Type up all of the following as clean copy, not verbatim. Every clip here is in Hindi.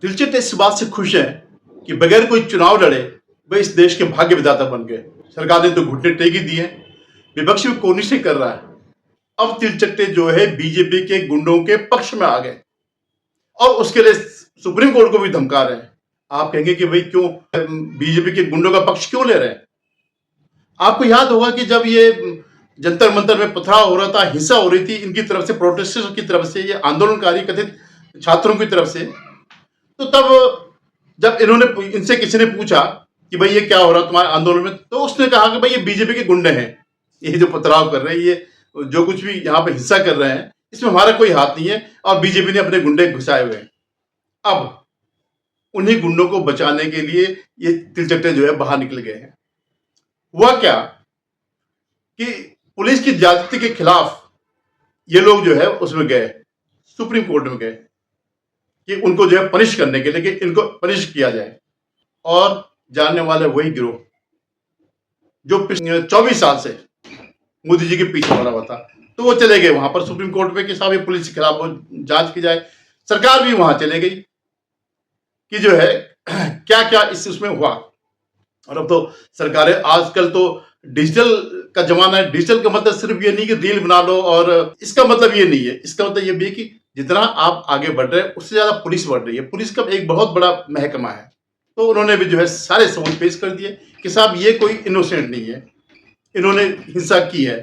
दिलचस्प इस बात से खुश हैं कि बगैर कोई चुनाव लड़े वे इस देश के भाग्य विधाता बन गए। सरकार ने तो घुटने टेक ही दिए, विपक्ष भी कोशिश नहीं कर रहा है। अब तिलचट्टे जो है बीजेपी के गुंडों के पक्ष में आ गए और उसके लिए सुप्रीम कोर्ट को भी धमका रहे हैं। आप कहेंगे कि भाई क्यों बीजेपी के गुंडों का पक्ष क्यों ले रहे हैं? आपको याद होगा कि जब ये जंतर मंतर में पथराव हो रहा था, हिंसा हो रही थी इनकी तरफ से, प्रोटेस्टर्स की तरफ से, ये आंदोलनकारी कथित छात्रों की तरफ से, तो तब जब इन्होंने इनसे किसी ने पूछा कि भाई ये क्या हो रहा तुम्हारे आंदोलन में, तो उसने कहा कि भाई ये बीजेपी के गुंडे हैं, ये जो पथराव कर रहे हैं, ये जो कुछ भी यहाँ पे हिंसा कर रहे हैं, इसमें हमारा कोई हाथ नहीं है और बीजेपी ने अपने गुंडे घुसाए हुए हैं। अब उन्हीं गुंडों को बचाने के लिए ये तिलचट्टे जो है बाहर निकल गए हैं। हुआ क्या कि पुलिस की ज्यादती के खिलाफ ये लोग जो है उसमें गए, सुप्रीम कोर्ट में गए कि उनको जो है पनिश करने के लिए, कि इनको पनिश किया जाए। और जानने वाले वही गिरोह जो 24 साल से मोदी जी के पीछे पड़ा हुआ था, तो वो चले गए वहां पर सुप्रीम कोर्ट में कि साहब ये पुलिस के खिलाफ जांच की जाए। सरकार भी वहां चले गई कि जो है क्या क्या इसमें हुआ। और अब तो सरकारें, आजकल तो डिजिटल का जमाना है। डिजिटल का मतलब सिर्फ ये नहीं कि रील बना लो, और इसका मतलब ये नहीं है। इसका मतलब ये भी है कि जितना आप आगे बढ़ रहे हैं उससे ज्यादा पुलिस बढ़ रही है। पुलिस का एक बहुत बड़ा महकमा है। तो उन्होंने भी जो है सारे सबूत पेश कर दिए कि साहब ये कोई इनोसेंट नहीं है, इन्होंने हिंसा की है।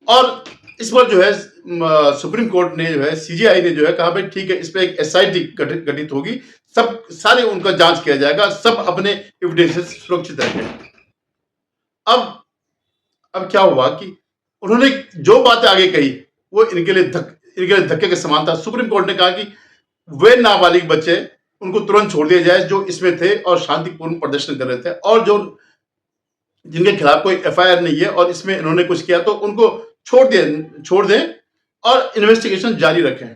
और इस पर जो है सुप्रीम कोर्ट ने जो है, सीजीआई ने जो है कहा भाई ठीक है, इस पर एक एसआईटी गठित होगी, सब सारे उनका जांच किया जाएगा, सब अपने एविडेंसेस सुरक्षित रखें। अब क्या हुआ कि उन्होंने जो बातें आगे कही वो इनके लिए धक्के के समान था। सुप्रीम कोर्ट ने कहा कि वे नाबालिग बच्चे उनको तुरंत छोड़ दिया जाए जो इसमें थे और शांतिपूर्ण प्रदर्शन कर रहे थे, और जो जिनके खिलाफ कोई एफआईआर नहीं है और इसमें इन्होंने कुछ किया तो उनको छोड़ दें और इन्वेस्टिगेशन जारी रखें।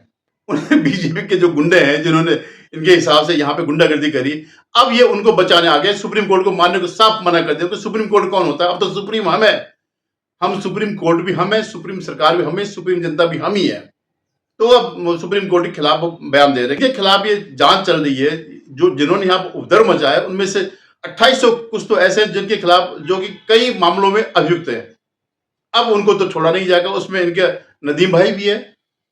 उन्हें बीजेपी के जो गुंडे हैं जिन्होंने इनके हिसाब से यहाँ पे गुंडागर्दी करी, अब ये उनको बचाने आ गए। सुप्रीम कोर्ट को मानने को साफ मना कर दिया कि सुप्रीम कोर्ट कौन होता है, अब तो सुप्रीम हम है। हम सुप्रीम कोर्ट भी हम है, सुप्रीम सरकार भी हम है, सुप्रीम जनता भी हम ही है। तो अब सुप्रीम कोर्ट के खिलाफ बयान दे रहे हैं। के खिलाफ ये जांच चल रही है। जो जिन्होंने यहाँ पर उपद्रव मचाया उनमें से 2800 कुछ तो ऐसे हैं जिनके खिलाफ, जो कि कई मामलों में अभियुक्त है। अब उनको तो छोड़ा नहीं जाएगा। उसमें इनके नदीम भाई भी है,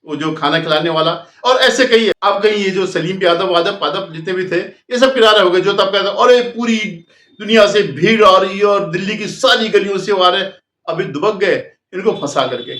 वो जो खाना खिलाने वाला, और ऐसे कई है। अब कहीं ये जो सलीम यादव जितने भी थे, ये सब किनारे हो गए। जो तब कहता और पूरी दुनिया से भीड़ आ रही है और दिल्ली की सारी गलियों से आ रहे, अभी दुबक गए इनको फंसा करके।